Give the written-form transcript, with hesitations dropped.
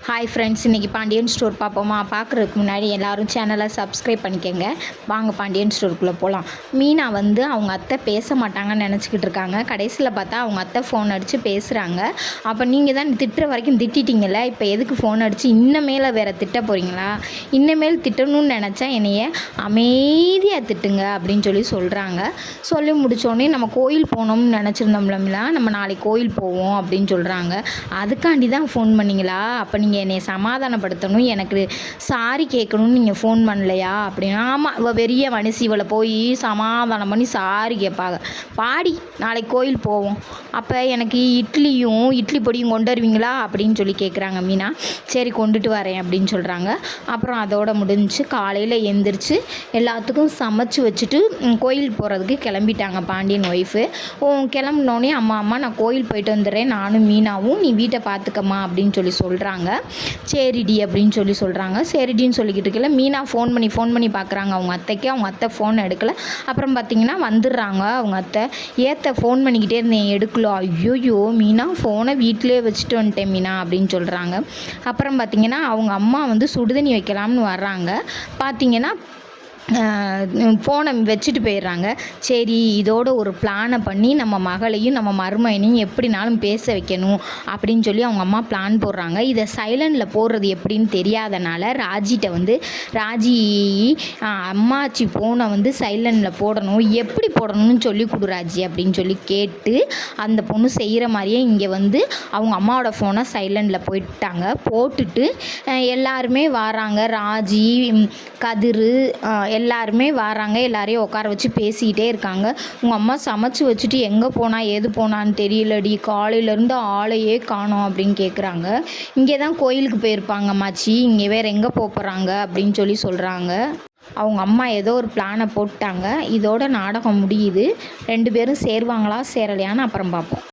Hi friends, இன்றைக்கி Pandian store பார்ப்போமா? பார்க்குறதுக்கு முன்னாடி எல்லோரும் சேனலை சப்ஸ்கிரைப் பண்ணிக்கோங்க. வாங்க பாண்டியன் ஸ்டோருக்குள்ளே போகலாம். மீனா வந்து அவங்க அத்தை பேச மாட்டாங்கன்னு நினச்சிக்கிட்டு இருக்காங்க. கடைசியில் பார்த்தா அவங்க அத்தை ஃபோன் அடித்து பேசுகிறாங்க. அப்போ நீங்கள் தான் திட்டுற வரைக்கும் திட்டிட்டீங்கல்ல, இப்போ எதுக்கு ஃபோன் அடித்து இன்னமேல வேறு திட்ட போகிறீங்களா? இன்னமேல் திட்டணும்னு நினச்சா என்னைய அமைதியாக திட்டுங்க அப்படின்னு சொல்கிறாங்க. சொல்லி முடித்தோடனே நம்ம கோயில் போகணும்னு நினச்சிருந்தோம்ல, நம்ம நாளைக்கு கோயில் போவோம் அப்படின்னு சொல்கிறாங்க. அதுக்காண்டி தான் ஃபோன் பண்ணிங்களா? அப்போ நீங்கள் என்னை சமாதானப்படுத்தணும், எனக்கு சாரி கேட்கணும்னு நீங்கள் ஃபோன் பண்ணலையா அப்படின்னா, ஆமாம் இவள் பெரிய மனுஷி, இவளை போய் சமாதானம் பண்ணி சாரி கேட்பாங்க. பாடி நாளைக்கு கோயில் போவோம், அப்போ எனக்கு இட்லி பொடியும் கொண்டு வருவீங்களா அப்படின்னு கேட்குறாங்க மீனா. சரி கொண்டுட்டு வரேன் அப்படின்னு சொல்கிறாங்க. அப்புறம் அதோட முடிஞ்சு காலையில் எழுந்திரிச்சு எல்லாத்துக்கும் சமைச்சு வச்சுட்டு கோயில் போகிறதுக்கு கிளம்பிட்டாங்க பாண்டியன் ஒய்ஃபு. கிளம்பினோடனே அம்மா நான் கோயில் போயிட்டு வந்துடுறேன், நானும் மீனாவும், நீ வீட்டை பார்த்துக்கம்மா அப்படின்னு சொல்கிறாங்க. சரிடி அப்படின்னு சொல்கிறாங்க. சரிடின்னு சொல்லிக்கிட்டு இருக்கல, மீனா ஃபோன் பண்ணி பார்க்குறாங்க அவங்க அத்தைக்கு. அவங்க அத்தை ஃபோன் எடுக்கலை. அப்புறம் பார்த்திங்கன்னா வந்துடுறாங்க அவங்க அத்தை. ஏத்த ஃபோன் பண்ணிக்கிட்டே இருந்தேன் எடுக்கலோ. ஐயோயோ மீனா ஃபோனை வீட்டிலே வச்சுட்டு வந்துட்டேன் மீனா அப்படின்னு சொல்கிறாங்க. அப்புறம் பார்த்திங்கன்னா அவங்க அம்மா வந்து சுடுதண்ணி வைக்கலாம்னு வர்றாங்க. பார்த்திங்கன்னா ஃபோனை வச்சுட்டு போயிடுறாங்க. சரி இதோட ஒரு பிளானை பண்ணி நம்ம மகளையும் நம்ம மருமகனையும் எப்படினாலும் பேச வைக்கணும் அப்படின்னு அவங்க அம்மா பிளான் போடுறாங்க. இதை சைலண்டில் போடுறது எப்படின்னு தெரியாதனால ராஜி அம்மாச்சி ஃபோனை வந்து சைலண்டில் போடணும், எப்படி போடணும்னு சொல்லி கொடு ராஜி அப்படின்னு கேட்டு அந்த பொண்ணு செய்கிற மாதிரியே இங்கே வந்து அவங்க அம்மாவோட ஃபோனை சைலண்டில் போட்டுட்டு எல்லாருமே வராங்க. ராஜி, கதிர் எல்லாருமே வராங்க. எல்லாரையும் உட்கார வச்சு பேசிக்கிட்டே இருக்காங்க. உங்கள் அம்மா சமைச்சு வச்சுட்டு எங்கே போனா ஏது போனான்னு தெரியலடி, காலையிலேருந்து ஆளையே காணோம் அப்படின்னு கேட்குறாங்க. இங்கே தான் கோயிலுக்கு போயிருப்பாங்க அம்மாச்சி, இங்கே வேறு எங்கே போகிறாங்க அப்படின்னு சொல்கிறாங்க. அவங்க அம்மா ஏதோ ஒரு பிளானை போட்டாங்க. இதோட நாடகம் முடியுது. 2 பேரும் சேருவாங்களா சேரலையான்னு அப்புறம் பார்ப்போம்.